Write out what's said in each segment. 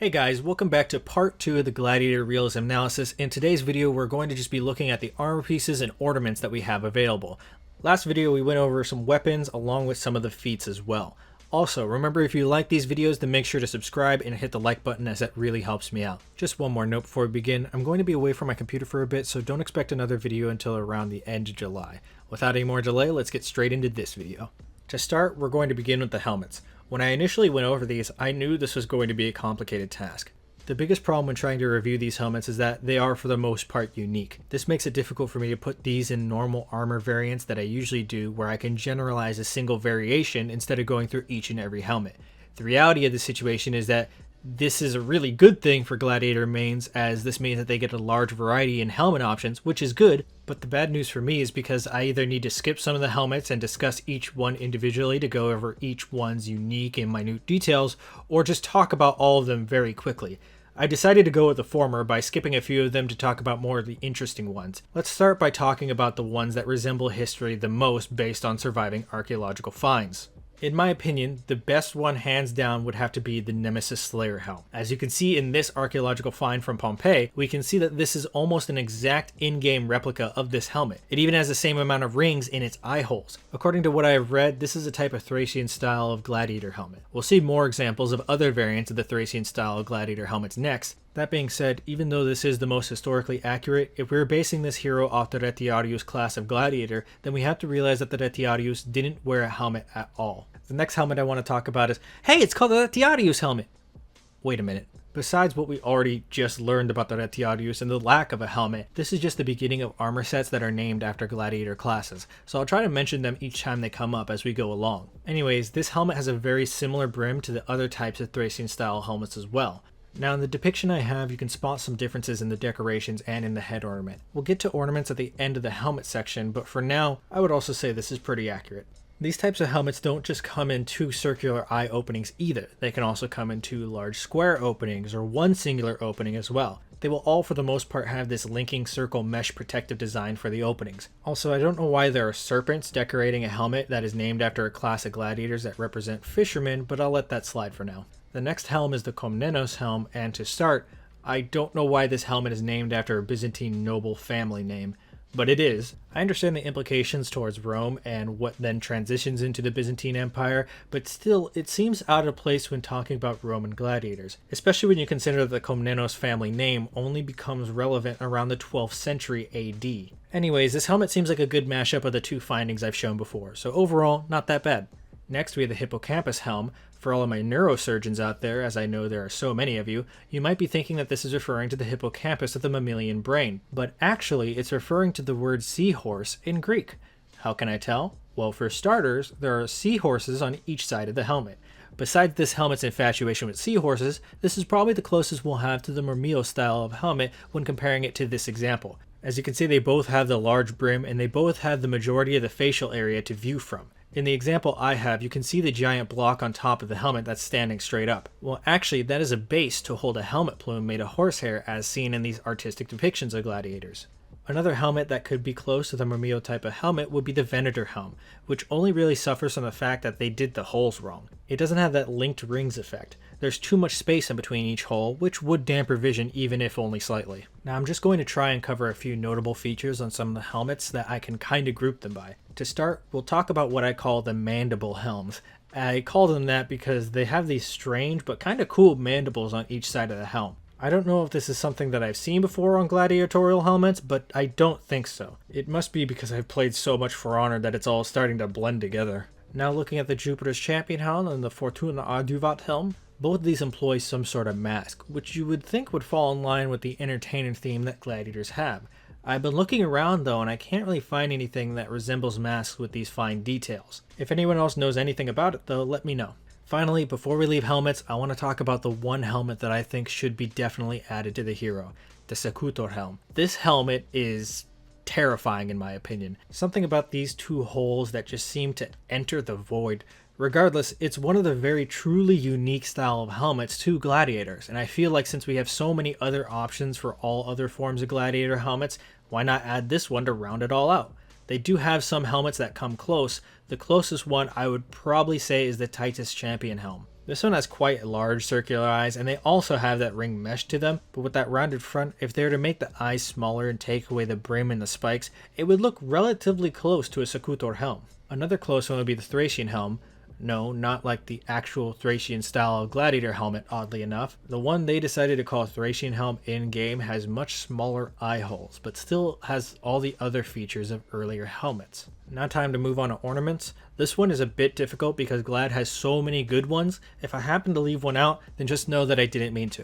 Hey guys, welcome back to part 2 of the Gladiator Realism analysis. In today's video, we're going to just be looking at the armor pieces and ornaments that we have available. Last video, we went over some weapons along with some of the feats as well. Also, remember if you like these videos, then make sure to subscribe and hit the like button as that really helps me out. Just one more note before we begin, I'm going to be away from my computer for a bit, so don't expect another video until around the end of July. Without any more delay, let's get straight into this video. To start, we're going to begin with the helmets. When I initially went over these, I knew this was going to be a complicated task. The biggest problem when trying to review these helmets is that they are for the most part unique. This makes it difficult for me to put these in normal armor variants that I usually do, where I can generalize a single variation instead of going through each and every helmet. The reality of the situation is that this is a really good thing for Gladiator mains, as this means that they get a large variety in helmet options, which is good, but the bad news for me is because I either need to skip some of the helmets and discuss each one individually to go over each one's unique and minute details, or just talk about all of them very quickly. I decided to go with the former by skipping a few of them to talk about more of the interesting ones. Let's start by talking about the ones that resemble history the most based on surviving archaeological finds. In my opinion, the best one hands down would have to be the Nemesis Slayer helm. As you can see in this archaeological find from Pompeii, we can see that this is almost an exact in-game replica of this helmet. It even has the same amount of rings in its eye holes. According to what I have read, this is a type of Thracian style of Gladiator helmet. We'll see more examples of other variants of the Thracian style of Gladiator helmets next. That being said, even though this is the most historically accurate, if we're basing this hero off the Retiarius class of Gladiator, then we have to realize that the Retiarius didn't wear a helmet at all. The next helmet I want to talk about is, hey, it's called the Retiarius helmet! Wait a minute. Besides what we already just learned about the Retiarius and the lack of a helmet, this is just the beginning of armor sets that are named after Gladiator classes, so I'll try to mention them each time they come up as we go along. Anyways, this helmet has a very similar brim to the other types of Thracian style helmets as well. Now in the depiction I have, you can spot some differences in the decorations and in the head ornament. We'll get to ornaments at the end of the helmet section, but for now, I would also say this is pretty accurate. These types of helmets don't just come in two circular eye openings either. They can also come in two large square openings or one singular opening as well. They will all for the most part have this linking circle mesh protective design for the openings. Also, I don't know why there are serpents decorating a helmet that is named after a class of gladiators that represent fishermen, but I'll let that slide for now. The next helm is the Komnenos helm, and to start, I don't know why this helmet is named after a Byzantine noble family name, but it is. I understand the implications towards Rome and what then transitions into the Byzantine Empire, but still, it seems out of place when talking about Roman gladiators, especially when you consider that the Komnenos family name only becomes relevant around the 12th century AD. Anyways, this helmet seems like a good mashup of the two findings I've shown before, so overall, not that bad. Next, we have the Hippocampus helm. For all of my neurosurgeons out there, as I know there are so many of you, you might be thinking that this is referring to the hippocampus of the mammalian brain, but actually it's referring to the word seahorse in Greek. How can I tell? Well, for starters, there are seahorses on each side of the helmet. Besides this helmet's infatuation with seahorses, this is probably the closest we'll have to the Murmillo style of helmet when comparing it to this example. As you can see, they both have the large brim and they both have the majority of the facial area to view from. In the example I have, you can see the giant block on top of the helmet that's standing straight up. Well, actually, that is a base to hold a helmet plume made of horsehair as seen in these artistic depictions of gladiators. Another helmet that could be close to the Murmillo type of helmet would be the Venator helm, which only really suffers from the fact that they did the holes wrong. It doesn't have that linked rings effect. There's too much space in between each hole, which would dampen vision even if only slightly. Now I'm just going to try and cover a few notable features on some of the helmets that I can kinda group them by. To start, we'll talk about what I call the mandible helms. I call them that because they have these strange but kinda cool mandibles on each side of the helm. I don't know if this is something that I've seen before on gladiatorial helmets, but I don't think so. It must be because I've played so much For Honor that it's all starting to blend together. Now looking at the Jupiter's Champion helm and the Fortuna Arduvat helm, both of these employ some sort of mask, which you would think would fall in line with the entertainer theme that gladiators have. I've been looking around though, and I can't really find anything that resembles masks with these fine details. If anyone else knows anything about it though, let me know. Finally, before we leave helmets, I want to talk about the one helmet that I think should be definitely added to the hero, the Secutor helm. This helmet is terrifying in my opinion. Something about these two holes that just seem to enter the void. Regardless, it's one of the very truly unique style of helmets to gladiators, and I feel like since we have so many other options for all other forms of gladiator helmets, why not add this one to round it all out? They do have some helmets that come close. The closest one I would probably say is the Titus Champion helm. This one has quite large circular eyes, and they also have that ring mesh to them, but with that rounded front, if they were to make the eyes smaller and take away the brim and the spikes, it would look relatively close to a Thor helm. Another close one would be the Thracian helm. No, not like the actual Thracian style Gladiator helmet, oddly enough. The one they decided to call Thracian helm in-game has much smaller eye holes, but still has all the other features of earlier helmets. Now time to move on to ornaments. This one is a bit difficult because Glad has so many good ones. If I happen to leave one out, then just know that I didn't mean to.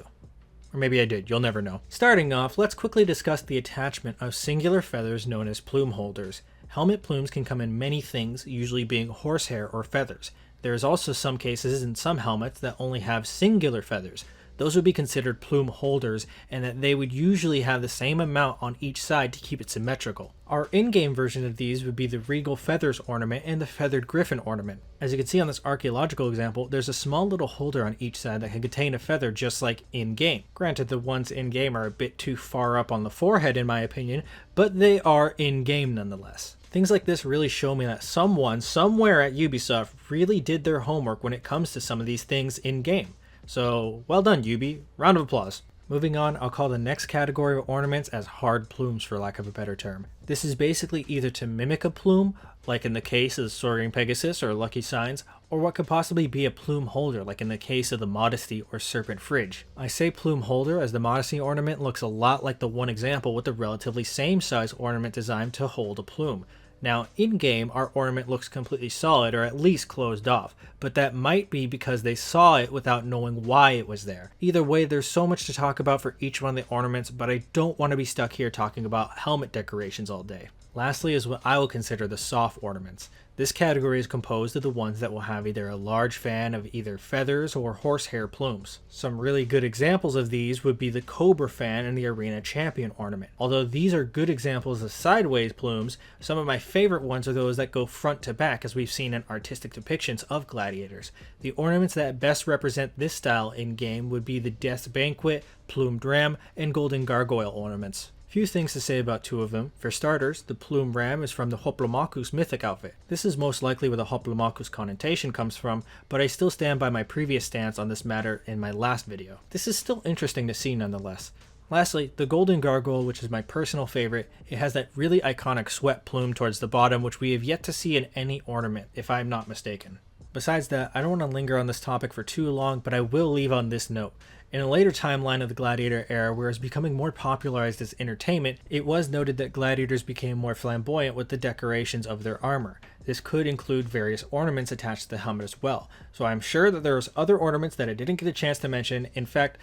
Or maybe I did, you'll never know. Starting off, let's quickly discuss the attachment of singular feathers known as plume holders. Helmet plumes can come in many things, usually being horsehair or feathers. There is also some cases in some helmets that only have singular feathers. Those would be considered plume holders, and that they would usually have the same amount on each side to keep it symmetrical. Our in-game version of these would be the Regal Feathers ornament and the Feathered Griffin ornament. As you can see on this archaeological example, there's a small little holder on each side that can contain a feather just like in-game. Granted, the ones in-game are a bit too far up on the forehead in my opinion, but they are in-game nonetheless. Things like this really show me that someone, somewhere at Ubisoft, really did their homework when it comes to some of these things in-game. So, well done, Ubi. Round of applause. Moving on, I'll call the next category of ornaments as hard plumes for lack of a better term. This is basically either to mimic a plume, like in the case of the Soaring Pegasus or Lucky Signs, or what could possibly be a plume holder, like in the case of the Modesty or Serpent Fridge. I say plume holder as the Modesty ornament looks a lot like the one example with the relatively same size ornament designed to hold a plume. Now, in-game, our ornament looks completely solid, or at least closed off, but that might be because they saw it without knowing why it was there. Either way, there's so much to talk about for each one of the ornaments, but I don't want to be stuck here talking about helmet decorations all day. Lastly is what I will consider the soft ornaments. This category is composed of the ones that will have either a large fan of either feathers or horsehair plumes. Some really good examples of these would be the Cobra fan and the Arena Champion ornament. Although these are good examples of sideways plumes, some of my favorite ones are those that go front to back, as we've seen in artistic depictions of gladiators. The ornaments that best represent this style in-game would be the Death's Banquet, Plumed Ram, and Golden Gargoyle ornaments. Few things to say about two of them. For starters, the Plume Ram is from the Hoplomachus mythic outfit. This is most likely where the Hoplomachus connotation comes from, but I still stand by my previous stance on this matter in my last video. This is still interesting to see nonetheless. Lastly, the Golden Gargoyle, which is my personal favorite, it has that really iconic sweat plume towards the bottom, which we have yet to see in any ornament, if I'm not mistaken. Besides that, I don't want to linger on this topic for too long, but I will leave on this note. In a later timeline of the Gladiator era, where it was becoming more popularized as entertainment, it was noted that gladiators became more flamboyant with the decorations of their armor. This could include various ornaments attached to the helmet as well. So I'm sure that there's other ornaments that I didn't get a chance to mention. In fact,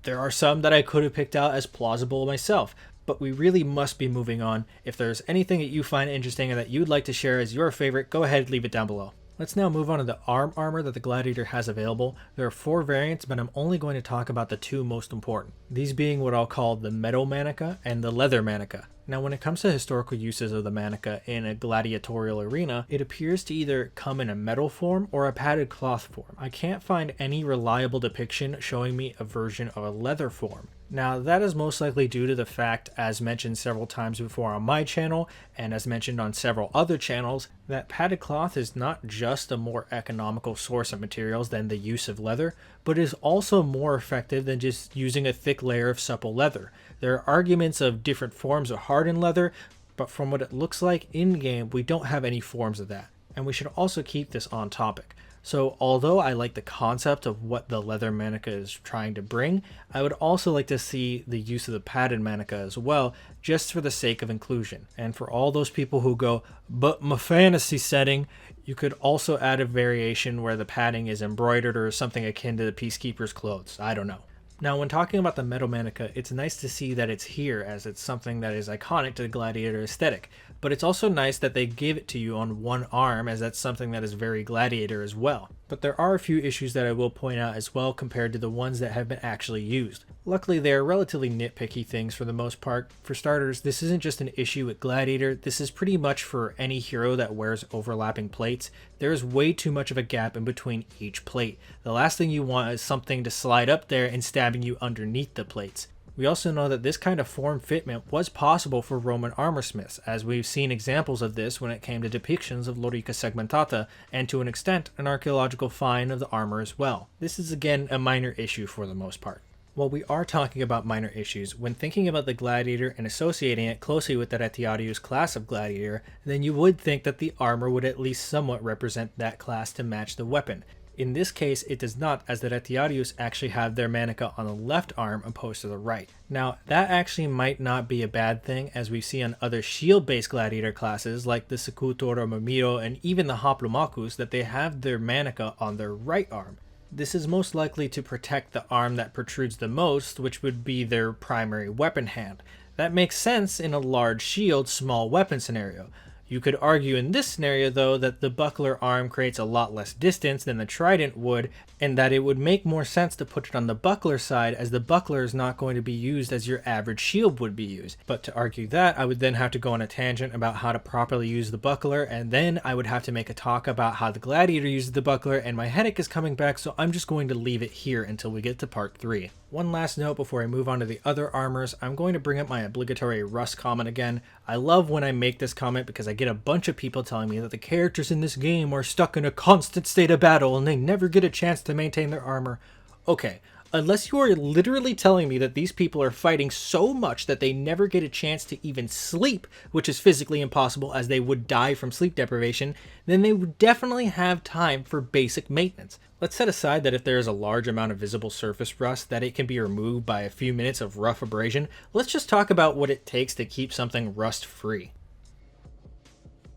there are some that I could have picked out as plausible myself. But we really must be moving on. If there's anything that you find interesting and that you'd like to share as your favorite, go ahead and leave it down below. Let's now move on to the arm armor that the Gladiator has available. There are 4 variants, but I'm only going to talk about the 2 most important. These being what I'll call the metal manica and the leather manica. Now when it comes to historical uses of the manica in a gladiatorial arena, it appears to either come in a metal form or a padded cloth form. I can't find any reliable depiction showing me a version of a leather form. Now that is most likely due to the fact, as mentioned several times before on my channel, and as mentioned on several other channels, that padded cloth is not just a more economical source of materials than the use of leather, but is also more effective than just using a thick layer of supple leather. There are arguments of different forms of hardened leather, but from what it looks like in-game, we don't have any forms of that. And we should also keep this on topic. So although I like the concept of what the leather manica is trying to bring, I would also like to see the use of the padded manica as well, just for the sake of inclusion. And for all those people who go, but my fantasy setting, you could also add a variation where the padding is embroidered or something akin to the Peacekeeper's clothes. I don't know. Now, when talking about the metal manica, it's nice to see that it's here, as it's something that is iconic to the Gladiator aesthetic. But it's also nice that they give it to you on one arm, as that's something that is very Gladiator as well. But there are a few issues that I will point out as well compared to the ones that have been actually used. Luckily, they are relatively nitpicky things for the most part. For starters, this isn't just an issue with Gladiator, this is pretty much for any hero that wears overlapping plates. There is way too much of a gap in between each plate. The last thing you want is something to slide up there and stabbing you underneath the plates. We also know that this kind of form fitment was possible for Roman armor smiths, as we've seen examples of this when it came to depictions of lorica segmentata, and to an extent an archaeological find of the armor as well. This is again a minor issue for the most part. While we are talking about minor issues, when thinking about the Gladiator and associating it closely with the Retiarius class of Gladiator, then you would think that the armor would at least somewhat represent that class to match the weapon. In this case, it does not, as the Retiarius actually have their manica on the left arm opposed to the right. Now, that actually might not be a bad thing, as we see on other shield-based gladiator classes like the Secutor or Mamiro and even the Hoplomachus that they have their manica on their right arm. This is most likely to protect the arm that protrudes the most, which would be their primary weapon hand. That makes sense in a large shield, small weapon scenario. You could argue in this scenario, though, that the buckler arm creates a lot less distance than the trident would, and that it would make more sense to put it on the buckler side, as the buckler is not going to be used as your average shield would be used. But to argue that, I would then have to go on a tangent about how to properly use the buckler, and then I would have to make a talk about how the Gladiator uses the buckler, and my headache is coming back, so I'm just going to leave it here until we get to part 3. One last note before I move on to the other armors, I'm going to bring up my obligatory rust comment again. I love when I make this comment because I get a bunch of people telling me that the characters in this game are stuck in a constant state of battle and they never get a chance to maintain their armor. Okay, unless you are literally telling me that these people are fighting so much that they never get a chance to even sleep, which is physically impossible as they would die from sleep deprivation, then they would definitely have time for basic maintenance. Let's set aside that if there is a large amount of visible surface rust that it can be removed by a few minutes of rough abrasion. Let's just talk about what it takes to keep something rust free.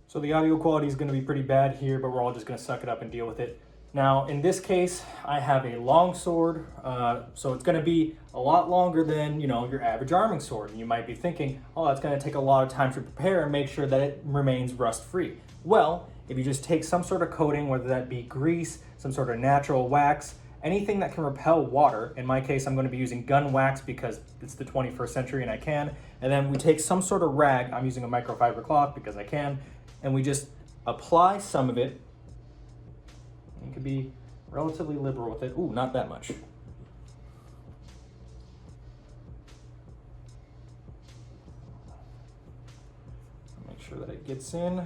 So the audio quality is going to be pretty bad here, but we're all just going to suck it up and deal with it. Now, in this case, I have a long sword, so it's going to be a lot longer than, your average arming sword. And you might be thinking, oh, it's going to take a lot of time to prepare and make sure that it remains rust-free. Well, if you just take some sort of coating, whether that be grease, some sort of natural wax, anything that can repel water. In my case, I'm going to be using gun wax because it's the 21st century and I can. And then we take some sort of rag. I'm using a microfiber cloth because I can. And we just apply some of it. You can be relatively liberal with it. Ooh, not that much. Make sure that it gets in.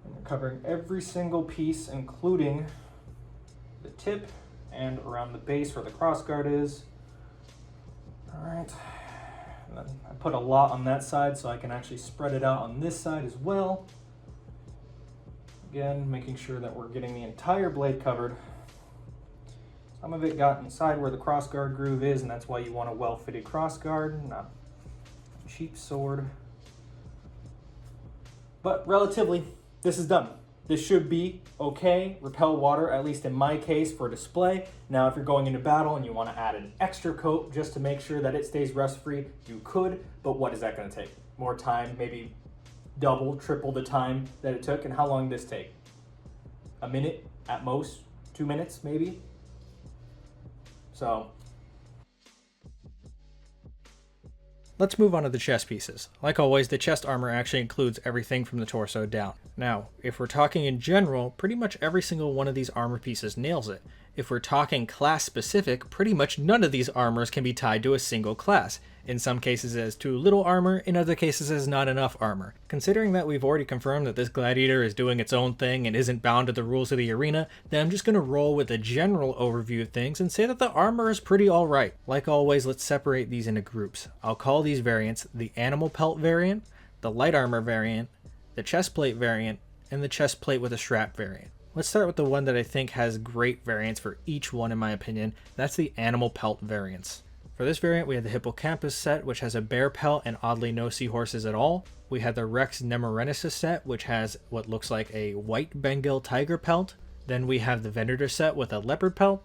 And we're covering every single piece, including the tip and around the base where the crossguard is. All right. And then I put a lot on that side so I can actually spread it out on this side as well. Again, making sure that we're getting the entire blade covered. Some of it got inside where the crossguard groove is, and that's why you want a well-fitted crossguard, not a cheap sword. But relatively, this is done. This should be okay, repel water, at least in my case, for display. Now, if you're going into battle and you want to add an extra coat just to make sure that it stays rust-free, you could, but what is that going to take? More time, maybe double, triple the time that it took. And how long did this take? A minute at most, 2 minutes maybe. So let's move on to the chest pieces. Like always, the chest armor actually includes everything from the torso down. Now, if we're talking in general, pretty much every single one of these armor pieces nails it. If we're talking class specific, pretty much none of these armors can be tied to a single class. In some cases as too little armor, in other cases as not enough armor. Considering that we've already confirmed that this Gladiator is doing its own thing and isn't bound to the rules of the arena, then I'm just going to roll with a general overview of things and say that the armor is pretty alright. Like always, let's separate these into groups. I'll call these variants the animal pelt variant, the light armor variant, the chest plate variant, and the chest plate with a strap variant. Let's start with the one that I think has great variants for each one in my opinion. That's the animal pelt variants. For this variant, we have the Hippocampus set, which has a bear pelt and oddly no seahorses at all. We have the Rex Nemorensis set, which has what looks like a white Bengal tiger pelt. Then we have the Venator set with a leopard pelt.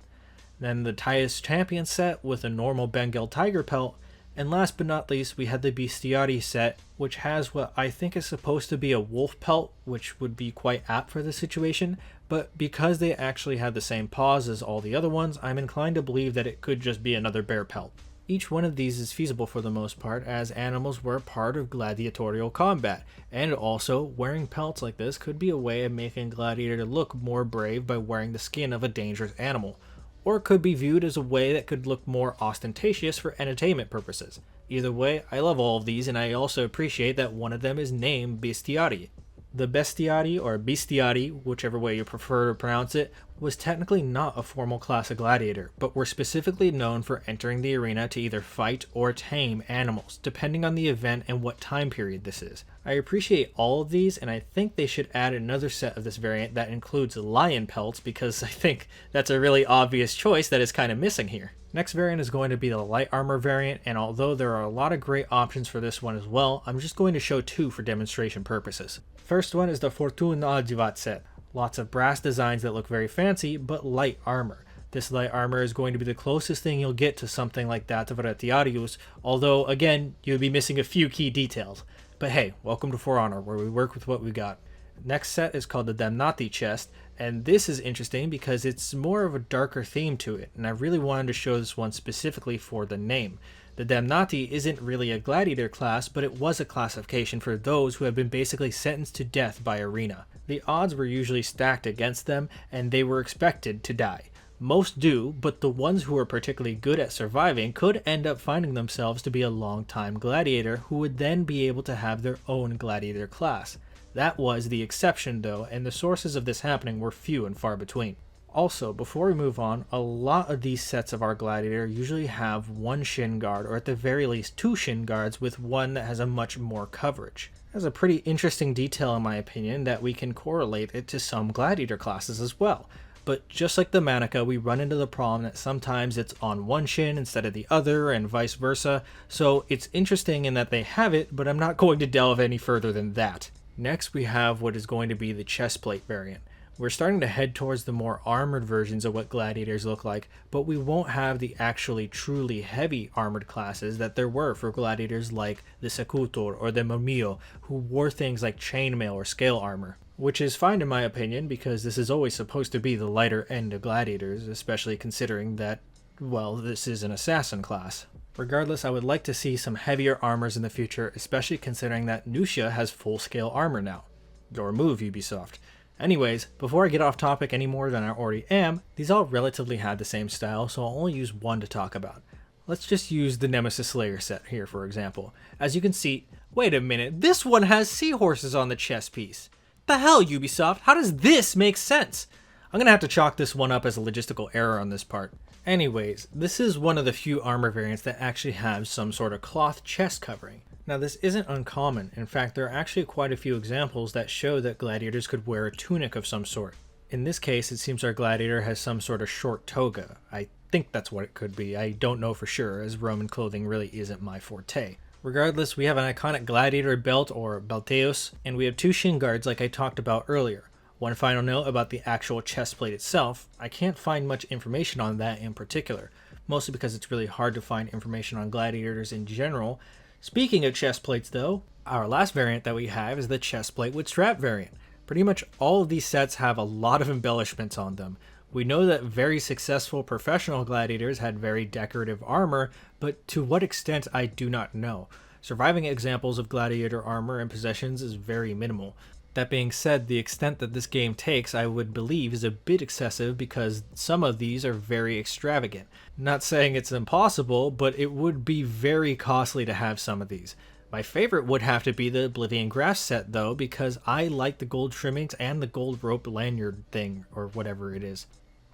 Then the Tyus Champion set with a normal Bengal tiger pelt. And last but not least, we have the Bestiari set, which has what I think is supposed to be a wolf pelt, which would be quite apt for the situation. But because they actually have the same paws as all the other ones, I'm inclined to believe that it could just be another bear pelt. Each one of these is feasible for the most part, as animals were part of gladiatorial combat, and also wearing pelts like this could be a way of making a gladiator look more brave by wearing the skin of a dangerous animal. or it could be viewed as a way that could look more ostentatious for entertainment purposes. Either way, I love all of these, and I also appreciate that one of them is named Bestiari. The Bestiari, or Bestiari, whichever way you prefer to pronounce it, was technically not a formal class of gladiator, but were specifically known for entering the arena to either fight or tame animals, depending on the event and what time period this is. I appreciate all of these, and I think they should add another set of this variant that includes lion pelts, because I think that's a really obvious choice that is kind of missing here. Next variant is going to be the light armor variant, and although there are a lot of great options for this one as well, I'm just going to show two for demonstration purposes. First one is the Fortuna Adjuvat set. Lots of brass designs that look very fancy, but light armor. This light armor is going to be the closest thing you'll get to something like that of Retiarius, although again, you'll be missing a few key details. But hey, welcome to For Honor, where we work with what we got. Next set is called the Damnati chest, and this is interesting because it's more of a darker theme to it, and I really wanted to show this one specifically for the name. The Damnati isn't really a gladiator class, but it was a classification for those who have been basically sentenced to death by arena. The odds were usually stacked against them, and they were expected to die. Most do, but the ones who are particularly good at surviving could end up finding themselves to be a long-time gladiator who would then be able to have their own gladiator class. That was the exception though, and the sources of this happening were few and far between. Also, before we move on, a lot of these sets of our gladiator usually have one shin guard, or at the very least two shin guards with one that has a much more coverage. That's a pretty interesting detail in my opinion that we can correlate it to some gladiator classes as well. But just like the Manica, we run into the problem that sometimes it's on one shin instead of the other and vice versa, so it's interesting in that they have it, but I'm not going to delve any further than that. Next we have what is going to be the chest plate variant. We're starting to head towards the more armored versions of what gladiators look like, but we won't have the actually truly heavy armored classes that there were for gladiators like the Secutor or the Murmillo, who wore things like chainmail or scale armor. Which is fine in my opinion, because this is always supposed to be the lighter end of gladiators, especially considering that, well, this is an assassin class. Regardless, I would like to see some heavier armors in the future, especially considering that Nucia has full-scale armor now. Your move, Ubisoft. Anyways, before I get off topic any more than I already am, these all relatively had the same style, so I'll only use one to talk about. Let's just use the Nemesis Slayer set here for example. As you can see, wait a minute, this one has seahorses on the chest piece. The hell, Ubisoft, how does this make sense? I'm gonna have to chalk this one up as a logistical error on this part. Anyways, this is one of the few armor variants that actually have some sort of cloth chest covering. Now this isn't uncommon, in fact there are actually quite a few examples that show that gladiators could wear a tunic of some sort. In this case it seems our gladiator has some sort of short toga. I think that's what it could be, I don't know for sure as Roman clothing really isn't my forte. Regardless, we have an iconic gladiator belt or belteus, and we have two shin guards like I talked about earlier. One final note about the actual chest plate itself, I can't find much information on that in particular, mostly because it's really hard to find information on gladiators in general. Speaking of chest plates though, our last variant that we have is the chest plate with strap variant. Pretty much all of these sets have a lot of embellishments on them. We know that very successful professional gladiators had very decorative armor, but to what extent I do not know. Surviving examples of gladiator armor and possessions is very minimal. That being said, the extent that this game takes I would believe is a bit excessive because some of these are very extravagant. Not saying it's impossible, but it would be very costly to have some of these. My favorite would have to be the Oblivion Grass set though, because I like the gold trimmings and the gold rope lanyard thing, or whatever it is.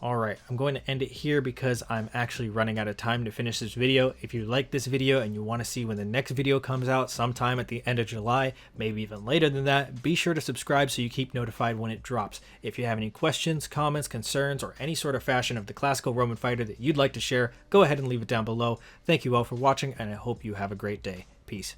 Alright, I'm going to end it here because I'm actually running out of time to finish this video. If you like this video and you want to see when the next video comes out sometime at the end of July, maybe even later than that, be sure to subscribe so you keep notified when it drops. If you have any questions, comments, concerns, or any sort of fashion of the classical Roman fighter that you'd like to share, go ahead and leave it down below. Thank you all for watching and I hope you have a great day. Peace.